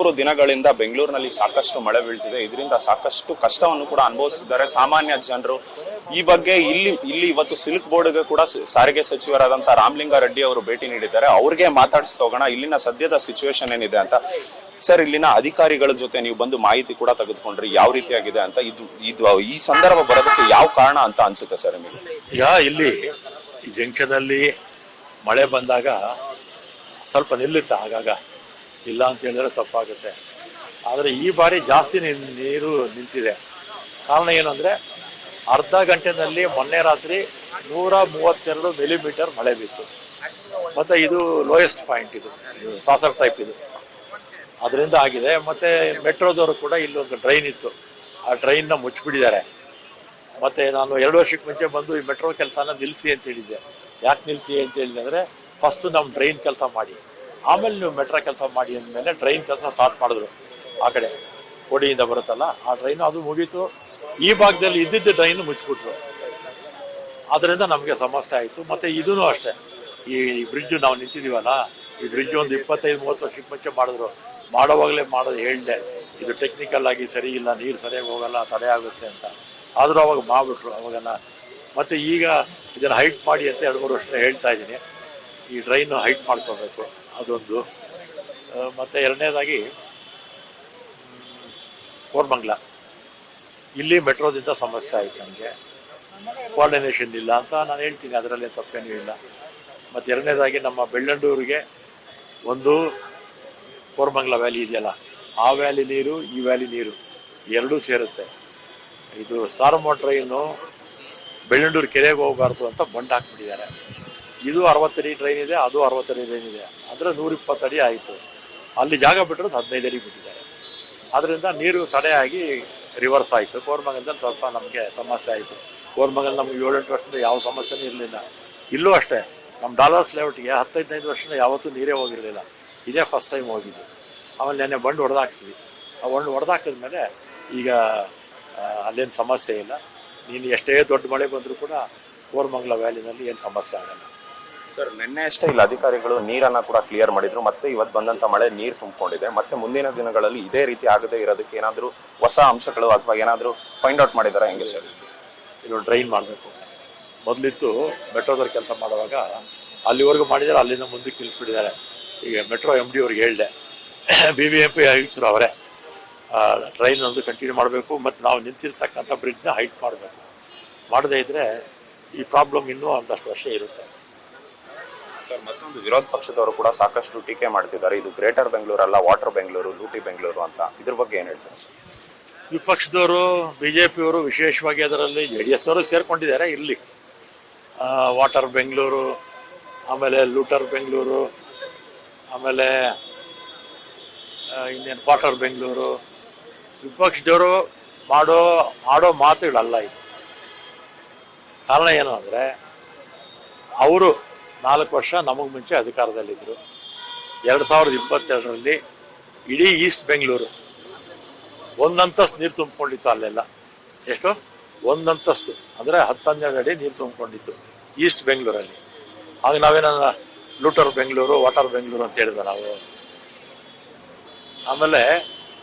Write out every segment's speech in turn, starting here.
ಮೂರು ದಿನಗಳಿಂದ ಬೆಂಗಳೂರಿನಲ್ಲಿ ಸಾಕಷ್ಟು ಮಳೆ ಬೀಳ್ತಿದೆ. ಇದರಿಂದ ಸಾಕಷ್ಟು ಕಷ್ಟವನ್ನು ಕೂಡ ಅನುಭವಿಸುತ್ತಿದ್ದಾರೆ ಸಾಮಾನ್ಯ ಜನರು. ಈ ಬಗ್ಗೆ ಇಲ್ಲಿ ಇವತ್ತು ಸಿಲ್ಕ್ ಬೋರ್ಡ್ಗೆ ಕೂಡ ಸಾರಿಗೆ ಸಚಿವರಾದಂತಹ ರಾಮಲಿಂಗಾರೆಡ್ಡಿ ಅವರು ಭೇಟಿ ನೀಡಿದ್ದಾರೆ. ಅವ್ರಿಗೆ ಮಾತಾಡಿಸ್ತಾ ಹೋಗೋಣ ಇಲ್ಲಿನ ಸದ್ಯದ ಸಿಚುವೇಶನ್ ಏನಿದೆ ಅಂತ. ಸರ್, ಇಲ್ಲಿನ ಅಧಿಕಾರಿಗಳ ಜೊತೆ ನೀವು ಬಂದು ಮಾಹಿತಿ ಕೂಡ ತೆಗೆದುಕೊಂಡ್ರಿ, ಯಾವ ರೀತಿಯಾಗಿದೆ ಅಂತ. ಇದು ಈ ಸಂದರ್ಭ ಬರೋದಕ್ಕೆ ಯಾವ ಕಾರಣ ಅಂತ ಅನ್ಸುತ್ತೆ ಸರ್ ನಿಮಗೆ? ಈಗ ಇಲ್ಲಿ ಜಂಕ್ಷನ್ ಅಲ್ಲಿ ಮಳೆ ಬಂದಾಗ ಸ್ವಲ್ಪ ನಿಲ್ಲುತ್ತೆ, ಆಗಾಗ ಇಲ್ಲ ಅಂತ ಹೇಳಿದ್ರೆ ತಪ್ಪಾಗುತ್ತೆ. ಆದರೆ ಈ ಬಾರಿ ಜಾಸ್ತಿ ನೀರು ನಿಂತಿದೆ. ಕಾರಣ ಏನಂದರೆ ಅರ್ಧ ಗಂಟೆನಲ್ಲಿ ಮೊನ್ನೆ ರಾತ್ರಿ 132 ಮಿಲಿಮೀಟರ್ ಮಳೆ ಬಿತ್ತು. ಮತ್ತು ಇದು ಲೋಯೆಸ್ಟ್ ಪಾಯಿಂಟ್, ಇದು ಸಾಸರ್ ಟೈಪ್ ಇದು, ಅದರಿಂದ ಆಗಿದೆ. ಮತ್ತು ಮೆಟ್ರೋದವರು ಕೂಡ ಇಲ್ಲೊಂದು ಡ್ರೈನ್ ಇತ್ತು, ಆ ಡ್ರೈನ್ನ ಮುಚ್ಚಿಬಿಟ್ಟಿದ್ದಾರೆ. ಮತ್ತು ನಾನು 2 ವರ್ಷಕ್ಕೆ ಮುಂಚೆ ಬಂದು ಈ ಮೆಟ್ರೋ ಕೆಲಸನ ನಿಲ್ಲಿಸಿ ಅಂತ ಹೇಳಿದ್ದೆ. ಯಾಕೆ ನಿಲ್ಲಿಸಿ ಅಂತ ಹೇಳಿದೆ ಅಂದರೆ, ಫಸ್ಟು ನಮ್ಮ ಡ್ರೈನ್ ಕೆಲಸ ಮಾಡಿ, ಆಮೇಲೆ ನೀವು ಮೆಟ್ರೋ ಕೆಲಸ ಮಾಡಿ ಅಂದಮೇಲೆ ಡ್ರೈನ್ ಕೆಲಸ ಸ್ಟಾರ್ಟ್ ಮಾಡಿದ್ರು. ಆ ಕಡೆ ಕೋಡಿಯಿಂದ ಬರುತ್ತಲ್ಲ ಆ ಡ್ರೈನು, ಅದು ಮುಗೀತು. ಈ ಭಾಗದಲ್ಲಿ ಇದ್ದಿದ್ದ ಡ್ರೈನು ಮುಚ್ಚಿಬಿಟ್ರು. ಅದರಿಂದ ನಮಗೆ ಸಮಸ್ಯೆ ಆಯಿತು. ಮತ್ತು ಇದೂ ಅಷ್ಟೇ, ಈ ಬ್ರಿಡ್ಜು ನಾವು ನಿಂತಿದ್ದೀವಲ್ಲ, ಈ ಬ್ರಿಡ್ಜ್ ಒಂದು 25-30 ವರ್ಷಕ್ಕೆ ಮುಂಚೆ ಮಾಡಿದ್ರು. ಮಾಡೋವಾಗಲೇ ಮಾಡೋದು ಹೇಳಿದೆ, ಇದು ಟೆಕ್ನಿಕಲ್ ಆಗಿ ಸರಿ ಇಲ್ಲ, ನೀರು ಸರಿಯಾಗಿ ಹೋಗಲ್ಲ, ತಡೆ ಆಗುತ್ತೆ ಅಂತ. ಆದರೂ ಅವಾಗ ಮಾಡಿಬಿಟ್ರು ಅವಾಗನ. ಮತ್ತು ಈಗ ಇದನ್ನು ಹೈಟ್ ಮಾಡಿ ಅಂತ 2-3 ವರ್ಷ ಹೇಳ್ತಾ ಇದ್ದೀನಿ. ಈ ಡ್ರೈನು ಹೈಟ್ ಮಾಡ್ಕೋಬೇಕು, ಅದೊಂದು. ಮತ್ತು ಎರಡನೇದಾಗಿ ಕೋರಮಂಗಲ, ಇಲ್ಲಿ ಮೆಟ್ರೋದಿಂದ ಸಮಸ್ಯೆ ಆಯಿತು ನನಗೆ. ಕೋಆರ್ಡಿನೇಷನ್ ಇಲ್ಲ ಅಂತ ನಾನು ಹೇಳ್ತೀನಿ, ಅದರಲ್ಲಿ ತಪ್ಪೇನೂ ಇಲ್ಲ. ಮತ್ತು ಎರಡನೇದಾಗಿ ನಮ್ಮ ಬೆಳ್ಳಂಡೂರಿಗೆ ಒಂದು ಕೋರಮಂಗಲ ವ್ಯಾಲಿ ಇದೆಯಲ್ಲ, ಆ ವ್ಯಾಲಿ ನೀರು ಈ ವ್ಯಾಲಿ ನೀರು ಎರಡೂ ಸೇರುತ್ತೆ. ಇದು ಸ್ಟಾರ್ಮೋ ಟ್ರೈನು ಬೆಳ್ಳಂಡೂರು ಕೆರೆಗೆ ಹೋಗಬಾರ್ದು ಅಂತ ಬಂಡ್ ಹಾಕ್ಬಿಟ್ಟಿದ್ದಾರೆ. ಇದು 60 ಅಡಿ ಟ್ರೈನ್ ಇದೆ, ಅದು 60 ಅಡಿ ಟ್ರೈನ್ ಇದೆ. ಅಂದರೆ 120 ಅಡಿ ಆಯಿತು. ಅಲ್ಲಿ ಜಾಗ ಬಿಟ್ಟಿರೋದು 15 ಅಡಿ ಬಿಟ್ಟಿದ್ದಾರೆ. ಅದರಿಂದ ನೀರು ತಡೆಯಾಗಿ ರಿವರ್ಸ್ ಆಯಿತು. ಕೋರಮಂಗಲದಲ್ಲಿ ಸ್ವಲ್ಪ ನಮಗೆ ಸಮಸ್ಯೆ ಆಯಿತು. ಕೋರಮಂಗಲ ನಮ್ಗೆ 7-8 ವರ್ಷದಿಂದ ಯಾವ ಸಮಸ್ಯೆನೂ ಇರಲಿಲ್ಲ. ಇಲ್ಲೂ ಅಷ್ಟೇ, ನಮ್ಮ ಡಾಲರ್ಸ್ ಲೇಔಟ್ಗೆ 10-15 ವರ್ಷದಿಂದ ಯಾವತ್ತೂ ನೀರೇ ಹೋಗಿರಲಿಲ್ಲ. ಇದೇ ಫಸ್ಟ್ ಟೈಮ್ ಹೋಗಿದ್ದು. ಆಮೇಲೆ ನೆನ್ನೆ ಬಂಡು ಹೊಡೆದಾಕ್ಸಿದ್ವಿ. ಆ ಬಂಡು ಹೊಡೆದಾಕಿದ್ಮೇಲೆ ಈಗ ಅಲ್ಲೇನು ಸಮಸ್ಯೆ ಇಲ್ಲ. ನೀನು ಎಷ್ಟೇ ದೊಡ್ಡ ಮಳೆ ಬಂದರೂ ಕೂಡ ಕೋರಮಂಗಲ ವ್ಯಾಲಿನಲ್ಲಿ ಏನು ಸಮಸ್ಯೆ ಆಗಲ್ಲ. ಸರ್, ನಿನ್ನೆ ಅಷ್ಟೇ ಇಲ್ಲಿ ಅಧಿಕಾರಿಗಳು ನೀರನ್ನ ಕೂಡ ಕ್ಲಿಯರ್ ಮಾಡಿದ್ರು. ಮತ್ತೆ ಇವತ್ತು ಬಂದಂತ ಮಳೆ ನೀರು ತುಂಬಿಕೊಂಡಿದೆ. ಮತ್ತೆ ಮುಂದಿನ ದಿನಗಳಲ್ಲಿ ಇದೇ ರೀತಿ ಆಗದೆ ಇರೋದಕ್ಕೆ ಏನಾದರೂ ಹೊಸ ಅಂಶಗಳು ಅಥವಾ ಏನಾದರೂ ಫೈಂಡ್ ಔಟ್ ಮಾಡಿದಾರ ಹೆಂಗೆ ಸರ್? ಇದು ಡ್ರೈನ್ ಮಾಡಬೇಕು. ಮೊದಲಿತ್ತು ಮೆಟ್ರೋದವ್ರು ಕೆಲಸ ಮಾಡುವಾಗ ಅಲ್ಲಿವರೆಗೂ ಮಾಡಿದ್ದಾರೆ, ಅಲ್ಲಿಂದ ಮುಂದಕ್ಕೆ ನಿಲ್ಲಿಸ್ಬಿಟ್ಟಿದ್ದಾರೆ. ಈಗ ಮೆಟ್ರೋ MD ಅವ್ರಿಗೆ ಹೇಳಿದೆ, BBMP ಆಯುಕ್ತರು ಅವರೇ, ಟ್ರೈನ್ ಒಂದು ಕಂಟಿನ್ಯೂ ಮಾಡಬೇಕು. ಮತ್ತು ನಾವು ನಿಂತಿರ್ತಕ್ಕಂಥ ಬ್ರಿಡ್ಜ್ನ ಹೈಟ್ ಮಾಡಬೇಕು. ಮಾಡದೇ ಇದ್ದರೆ ಈ ಪ್ರಾಬ್ಲಮ್ ಇನ್ನೂ ಒಂದಷ್ಟು ವರ್ಷ ಇರುತ್ತೆ. ಸರ್, ಮತ್ತೊಂದು ವಿರೋಧ ಪಕ್ಷದವರು ಕೂಡ ಸಾಕಷ್ಟು ಟೀಕೆ ಮಾಡ್ತಿದ್ದಾರೆ. ಇದು ಗ್ರೇಟರ್ ಬೆಂಗಳೂರು ಅಲ್ಲ, ವಾಟರ್ ಬೆಂಗಳೂರು, ಲೂಟಿ ಬೆಂಗಳೂರು ಅಂತ. ಇದ್ರ ಬಗ್ಗೆ ಏನು ಹೇಳ್ತಾರೆ ಸರ್? ವಿಪಕ್ಷದವರು, BJPಯವರು ವಿಶೇಷವಾಗಿ ಅದರಲ್ಲಿ JDSನವರು ಸೇರ್ಕೊಂಡಿದ್ದಾರೆ. ಇಲ್ಲಿ ವಾಟರ್ ಬೆಂಗಳೂರು, ಆಮೇಲೆ ಲೂಟರ್ ಬೆಂಗಳೂರು, ಆಮೇಲೆ ಇನ್ನೇನು ಕ್ವಾರ್ಟರ್ ಬೆಂಗಳೂರು, ವಿಪಕ್ಷದವರು ಮಾಡೋ ಮಾತುಗಳಲ್ಲ ಇದು. ಕಾರಣ ಏನು ಅಂದರೆ, ಅವರು 4 ವರ್ಷ ನಮಗೆ ಮುಂಚೆ ಅಧಿಕಾರದಲ್ಲಿದ್ದರು. 2022ರಲ್ಲಿ ಇಡೀ ಈಸ್ಟ್ ಬೆಂಗಳೂರು ಒಂದಂತಸ್ತು ನೀರು ತುಂಬಿಕೊಂಡಿತ್ತು. ಅಲ್ಲೆಲ್ಲ ಎಷ್ಟು, ಒಂದಂತಸ್ತು ಅಂದರೆ 10-12 ಅಡಿ ನೀರು ತುಂಬಿಕೊಂಡಿತ್ತು ಈಸ್ಟ್ ಬೆಂಗಳೂರಲ್ಲಿ. ಆಗ ನಾವೇನ ಲೂಟರ್ ಬೆಂಗಳೂರು, ವಾಟರ್ ಬೆಂಗಳೂರು ಅಂತ ಹೇಳಿದ್ವಿ ನಾವು. ಆಮೇಲೆ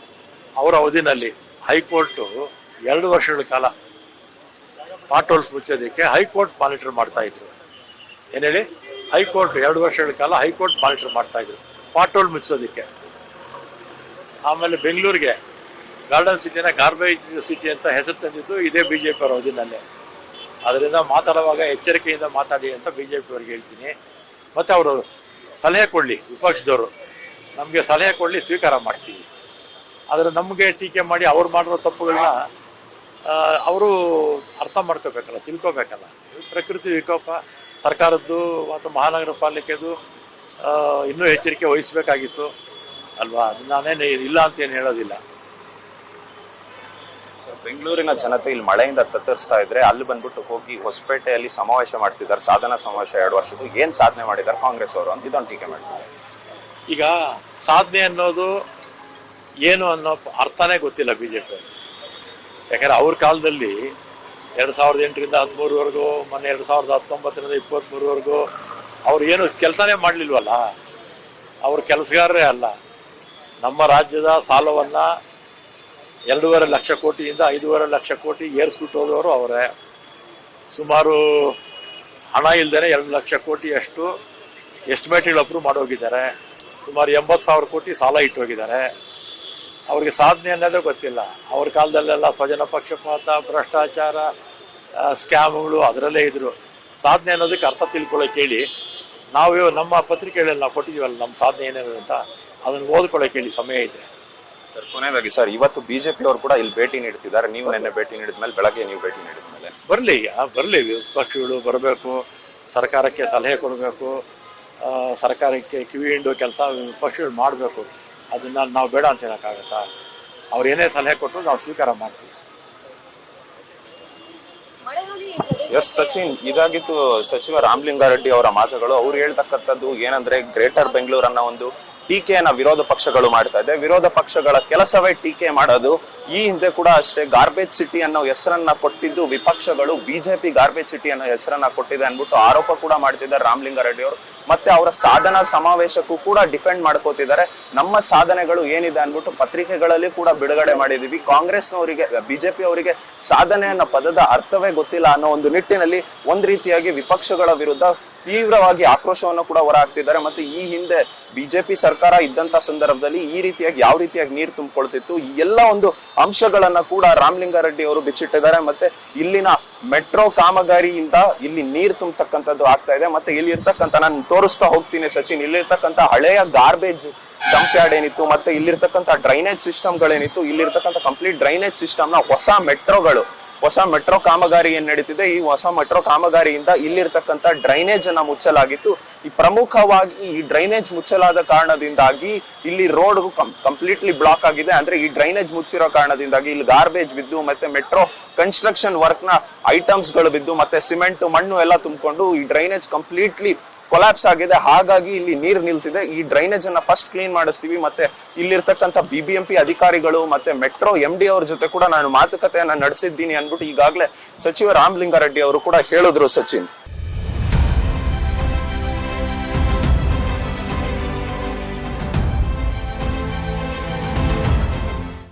ಅವರ ಅವಧಿನಲ್ಲಿ ಹೈಕೋರ್ಟು 2 ವರ್ಷಗಳ ಕಾಲ ಪಾಟ್ ಹೋಲ್ಸ್ ಮುಚ್ಚೋದಕ್ಕೆ ಹೈಕೋರ್ಟ್ ಮಾನಿಟರ್ ಮಾಡ್ತಾ ಇದ್ರು. ಏನು ಹೇಳಿ, ಹೈಕೋರ್ಟ್ 2 ವರ್ಷಗಳ ಕಾಲ ಹೈಕೋರ್ಟ್ ಮಾನಿಟರ್ ಮಾಡ್ತಾ ಇದ್ರು ಪಾಟ್ ಹೋಲ್ ಮುಚ್ಚೋದಕ್ಕೆ. ಆಮೇಲೆ ಬೆಂಗಳೂರಿಗೆ ಗಾರ್ಡನ್ ಸಿಟಿನ ಗಾರ್ಬೇಜ್ ಸಿಟಿ ಅಂತ ಹೆಸರು ತಂದಿದ್ದು ಇದೇ BJP ಅವರ ಅವಧಿನಲ್ಲೇ. ಅದರಿಂದ ಮಾತಾಡುವಾಗ ಎಚ್ಚರಿಕೆಯಿಂದ ಮಾತಾಡಿ ಅಂತ BJP ಅವ್ರಿಗೆ ಹೇಳ್ತೀನಿ. ಮತ್ತು ಅವರು ಸಲಹೆ ಕೊಡಲಿ, ವಿಪಕ್ಷದವರು ನಮಗೆ ಸಲಹೆ ಕೊಡಲಿ, ಸ್ವೀಕಾರ ಮಾಡ್ತೀವಿ. ಆದರೆ ನಮಗೆ ಟೀಕೆ ಮಾಡಿ ಅವ್ರು ಮಾಡಿರೋ ತಪ್ಪುಗಳನ್ನ ಅವರು ಅರ್ಥ ಮಾಡ್ಕೋಬೇಕಲ್ಲ, ತಿಳ್ಕೋಬೇಕಲ್ಲ. ಪ್ರಕೃತಿ ವಿಕೋಪ, ಸರ್ಕಾರದ್ದು ಮತ್ತು ಮಹಾನಗರ ಪಾಲಿಕೆದು ಇನ್ನೂ ಎಚ್ಚರಿಕೆ ವಹಿಸಬೇಕಾಗಿತ್ತು ಅಲ್ವಾ? ನಾನೇನು ಇಲ್ಲ ಅಂತೇನು ಹೇಳೋದಿಲ್ಲ. ಬೆಂಗಳೂರಿನ ಜನತೆ ಇಲ್ಲಿ ಮಳೆಯಿಂದ ತತ್ತರಿಸ್ತಾ ಇದ್ರೆ ಅಲ್ಲಿ ಬಂದ್ಬಿಟ್ಟು ಹೋಗಿ ಹೊಸಪೇಟೆಯಲ್ಲಿ ಸಮಾವೇಶ ಮಾಡ್ತಿದ್ದಾರೆ, ಸಾಧನಾ ಸಮಾವೇಶ 2 ವರ್ಷದ್ದು. ಏನು ಸಾಧನೆ ಮಾಡಿದ್ದಾರೆ ಕಾಂಗ್ರೆಸ್ ಅವರು ಅಂತ ಇದೊಂದು ಟೀಕೆ ಮಾಡ್ತಾರೆ. ಈಗ ಸಾಧನೆ ಅನ್ನೋದು ಏನು ಅನ್ನೋ ಅರ್ಥನೇ ಗೊತ್ತಿಲ್ಲ BJP. ಯಾಕಂದರೆ ಅವ್ರ ಕಾಲದಲ್ಲಿ 2008ರಿಂದ 13ವರೆಗೂ, ಮೊನ್ನೆ 2019ರಿಂದ 23ವರೆಗೂ ಅವ್ರು ಏನು ಕೆಲಸನೇ ಮಾಡಲಿಲ್ವಲ್ಲ. ಅವ್ರ ಕೆಲಸಗಾರರೇ ಅಲ್ಲ. ನಮ್ಮ ರಾಜ್ಯದ ಸಾಲವನ್ನ 2.5 ಲಕ್ಷ ಕೋಟಿಯಿಂದ 5.5 ಲಕ್ಷ ಕೋಟಿ ಏರಿಸ್ಬಿಟ್ಟು ಹೋದವರು ಅವರೇ. ಸುಮಾರು ಹಣ ಇಲ್ದೇನೆ 2 ಲಕ್ಷ ಕೋಟಿಯಷ್ಟು ಎಸ್ಟಿಮೇಟ್ಗಳು ಅಪ್ರೂವ್ ಮಾಡೋಗಿದ್ದಾರೆ. ಸುಮಾರು 80,000 ಕೋಟಿ ಸಾಲ ಇಟ್ಟು ಹೋಗಿದ್ದಾರೆ. ಅವ್ರಿಗೆ ಸಾಧನೆ ಅನ್ನೋದೇ ಗೊತ್ತಿಲ್ಲ. ಅವ್ರ ಕಾಲದಲ್ಲೆಲ್ಲ ಸ್ವಜನ ಪಕ್ಷಪಾತ, ಭ್ರಷ್ಟಾಚಾರ, ಸ್ಕ್ಯಾಮ್ಗಳು ಅದರಲ್ಲೇ ಇದ್ರು. ಸಾಧನೆ ಅನ್ನೋದಕ್ಕೆ ಅರ್ಥ ತಿಳ್ಕೊಳ್ಳೋಕೆ ಹೇಳಿ, ನಾವು ನಮ್ಮ ಪತ್ರಿಕೆಗಳಲ್ಲಿ ನಾವು ಕೊಟ್ಟಿದ್ದೀವಲ್ಲ ನಮ್ಮ ಸಾಧನೆ ಏನೇನು ಅಂತ, ಅದನ್ನು ಓದ್ಕೊಳ್ಳೋಕೆ ಹೇಳಿ ಸಮಯ ಇದ್ರೆ. ಸರ್, ಕೊನೆಯದಾಗಿ ಸರ್, ಇವತ್ತು ಬಿಜೆಪಿ ಅವರು ಕೂಡ ಇಲ್ಲಿ ಭೇಟಿ ನೀಡ್ತಿದ್ದಾರೆ. ನೀವು ನಿನ್ನೆ ಭೇಟಿ ನೀಡಿದ ಮೇಲೆ, ಬೆಳಗ್ಗೆ ನೀವು ಭೇಟಿ ನೀಡಿದ ಮೇಲೆ ಬರಲಿ ವಿಪಕ್ಷಗಳು ಬರಬೇಕು, ಸರ್ಕಾರಕ್ಕೆ ಸಲಹೆ ಕೊಡಬೇಕು, ಸರ್ಕಾರಕ್ಕೆ ಕಿವಿ ಹಿಂಡು ಕೆಲಸ ವಿಪಕ್ಷಗಳು ಮಾಡಬೇಕು. ಅದನ್ನ ನಾವು ಬೇಡ ಅಂತ ಹೇಳೋಕ್ಕಾಗತ್ತಾ? ಅವ್ರು ಏನೇ ಸಲಹೆ ಕೊಟ್ಟರು ನಾವು ಸ್ವೀಕಾರ ಮಾಡ್ತೀವಿ. ಎಸ್ ಸಚಿನ್, ಇದಾಗಿತ್ತು ಸಚಿವ ರಾಮಲಿಂಗಾರೆಡ್ಡಿ ಅವರ ಮಾತುಗಳು. ಅವ್ರು ಹೇಳ್ತಕ್ಕಂಥದ್ದು ಏನಂದ್ರೆ, ಗ್ರೇಟರ್ ಬೆಂಗಳೂರನ್ನ ಒಂದು ಟೀಕೆಯನ್ನ ವಿರೋಧ ಪಕ್ಷಗಳು ಮಾಡ್ತಾ ಇದೆ. ವಿರೋಧ ಪಕ್ಷಗಳ ಕೆಲಸವೇ ಟೀಕೆ ಮಾಡೋದು. ಈ ಹಿಂದೆ ಕೂಡ ಅಷ್ಟೇ ಗಾರ್ಬೇಜ್ ಸಿಟಿ ಅನ್ನೋ ಹೆಸರನ್ನ ಕೊಟ್ಟಿದ್ದು ವಿಪಕ್ಷಗಳು, ಬಿಜೆಪಿ ಗಾರ್ಬೇಜ್ ಸಿಟಿ ಅನ್ನೋ ಹೆಸರನ್ನ ಕೊಟ್ಟಿದೆ ಅನ್ಬಿಟ್ಟು ಆರೋಪ ಕೂಡ ಮಾಡ್ತಿದ್ದಾರೆ ರಾಮಲಿಂಗಾರೆಡ್ಡಿ ಅವರು. ಮತ್ತೆ ಅವರ ಸಾಧನಾ ಸಮಾವೇಶಕ್ಕೂ ಕೂಡ ಡಿಫೆಂಡ್ ಮಾಡ್ಕೋತಿದ್ದಾರೆ. ನಮ್ಮ ಸಾಧನೆಗಳು ಏನಿದೆ ಅನ್ಬಿಟ್ಟು ಪತ್ರಿಕೆಗಳಲ್ಲಿ ಕೂಡ ಬಿಡುಗಡೆ ಮಾಡಿದೀವಿ. ಕಾಂಗ್ರೆಸ್ನವರಿಗೆ, ಬಿಜೆಪಿ ಅವರಿಗೆ ಸಾಧನೆ ಅನ್ನೋ ಪದದ ಅರ್ಥವೇ ಗೊತ್ತಿಲ್ಲ ಅನ್ನೋ ಒಂದು ನಿಟ್ಟಿನಲ್ಲಿ ಒಂದ್ ರೀತಿಯಾಗಿ ವಿಪಕ್ಷಗಳ ವಿರುದ್ಧ ತೀವ್ರವಾಗಿ ಆಕ್ರೋಶವನ್ನು ಕೂಡ ಹೊರಹಾಕ್ತಿದ್ದಾರೆ. ಮತ್ತೆ ಈ ಹಿಂದೆ ಬಿಜೆಪಿ ಸರ್ಕಾರ ಇದ್ದಂತ ಸಂದರ್ಭದಲ್ಲಿ ಈ ರೀತಿಯಾಗಿ ಯಾವ ರೀತಿಯಾಗಿ ನೀರು ತುಂಬಿಕೊಳ್ತಿತ್ತು, ಈ ಎಲ್ಲ ಒಂದು ಅಂಶಗಳನ್ನ ಕೂಡ ರಾಮಲಿಂಗಾರೆಡ್ಡಿ ಅವರು ಬಿಚ್ಚಿಟ್ಟಿದ್ದಾರೆ. ಮತ್ತೆ ಇಲ್ಲಿನ ಮೆಟ್ರೋ ಕಾಮಗಾರಿಯಿಂದ ಇಲ್ಲಿ ನೀರು ತುಂಬತಕ್ಕಂಥದ್ದು ಆಗ್ತಾ ಇದೆ. ಮತ್ತೆ ಇಲ್ಲಿ ಇರ್ತಕ್ಕಂಥ, ನಾನು ತೋರಿಸ್ತಾ ಹೋಗ್ತೀನಿ ಸಚಿನ್, ಇಲ್ಲಿರ್ತಕ್ಕಂಥ ಹಳೆಯ ಗಾರ್ಬೇಜ್ ಡಂಪ್ ಯಾರ್ಡ್ ಏನಿತ್ತು, ಮತ್ತೆ ಇಲ್ಲಿರ್ತಕ್ಕಂಥ ಡ್ರೈನೇಜ್ ಸಿಸ್ಟಮ್ಗಳೇನಿತ್ತು, ಇಲ್ಲಿರ್ತಕ್ಕಂಥ ಕಂಪ್ಲೀಟ್ ಡ್ರೈನೇಜ್ ಸಿಸ್ಟಮ್ ನ ಹೊಸ ಮೆಟ್ರೋ ಕಾಮಗಾರಿ ಏನ್ ನಡೀತಿದೆ, ಈ ಹೊಸ ಮೆಟ್ರೋ ಕಾಮಗಾರಿಯಿಂದ ಇಲ್ಲಿರ್ತಕ್ಕಂಥ ಡ್ರೈನೇಜ್ ಅನ್ನ ಮುಚ್ಚಲಾಗಿತ್ತು. ಈ ಪ್ರಮುಖವಾಗಿ ಈ ಡ್ರೈನೇಜ್ ಮುಚ್ಚಲಾದ ಕಾರಣದಿಂದಾಗಿ ಇಲ್ಲಿ ರೋಡ್ ಕಂಪ್ಲೀಟ್ಲಿ ಬ್ಲಾಕ್ ಆಗಿದೆ. ಅಂದ್ರೆ ಈ ಡ್ರೈನೇಜ್ ಮುಚ್ಚಿರೋ ಕಾರಣದಿಂದಾಗಿ ಇಲ್ಲಿ ಗಾರ್ಬೇಜ್ ಬಿದ್ದು, ಮತ್ತೆ ಮೆಟ್ರೋ ಕನ್ಸ್ಟ್ರಕ್ಷನ್ ವರ್ಕ್ ನ ಐಟಮ್ಸ್ ಗಳು ಬಿದ್ದು, ಮತ್ತೆ ಸಿಮೆಂಟ್, ಮಣ್ಣು ಎಲ್ಲ ತುಂಬಿಕೊಂಡು ಈ ಡ್ರೈನೇಜ್ ಕಂಪ್ಲೀಟ್ಲಿ ಕೊಲಾಪ್ಸ್ ಆಗಿದೆ. ಹಾಗಾಗಿ ಇಲ್ಲಿ ನೀರು ನಿಲ್ತಿದೆ. ಈ ಡ್ರೈನೇಜ್ ಅನ್ನ ಫಸ್ಟ್ ಕ್ಲೀನ್ ಮಾಡಿಸ್ತೀವಿ. ಮತ್ತೆ ಇಲ್ಲಿರ್ತಕ್ಕಂಥ BBMP ಅಧಿಕಾರಿಗಳು ಮತ್ತೆ ಮೆಟ್ರೋ MD ಅವ್ರ ಜೊತೆ ಕೂಡ ನಾನು ಮಾತುಕತೆಯನ್ನ ನಡೆಸಿದ್ದೀನಿ ಅನ್ಬಿಟ್ಟು ಈಗಾಗಲೇ ಸಚಿವ ರಾಮಲಿಂಗಾರೆಡ್ಡಿ ಅವರು ಕೂಡ ಹೇಳಿದ್ರು ಸಚಿನ್.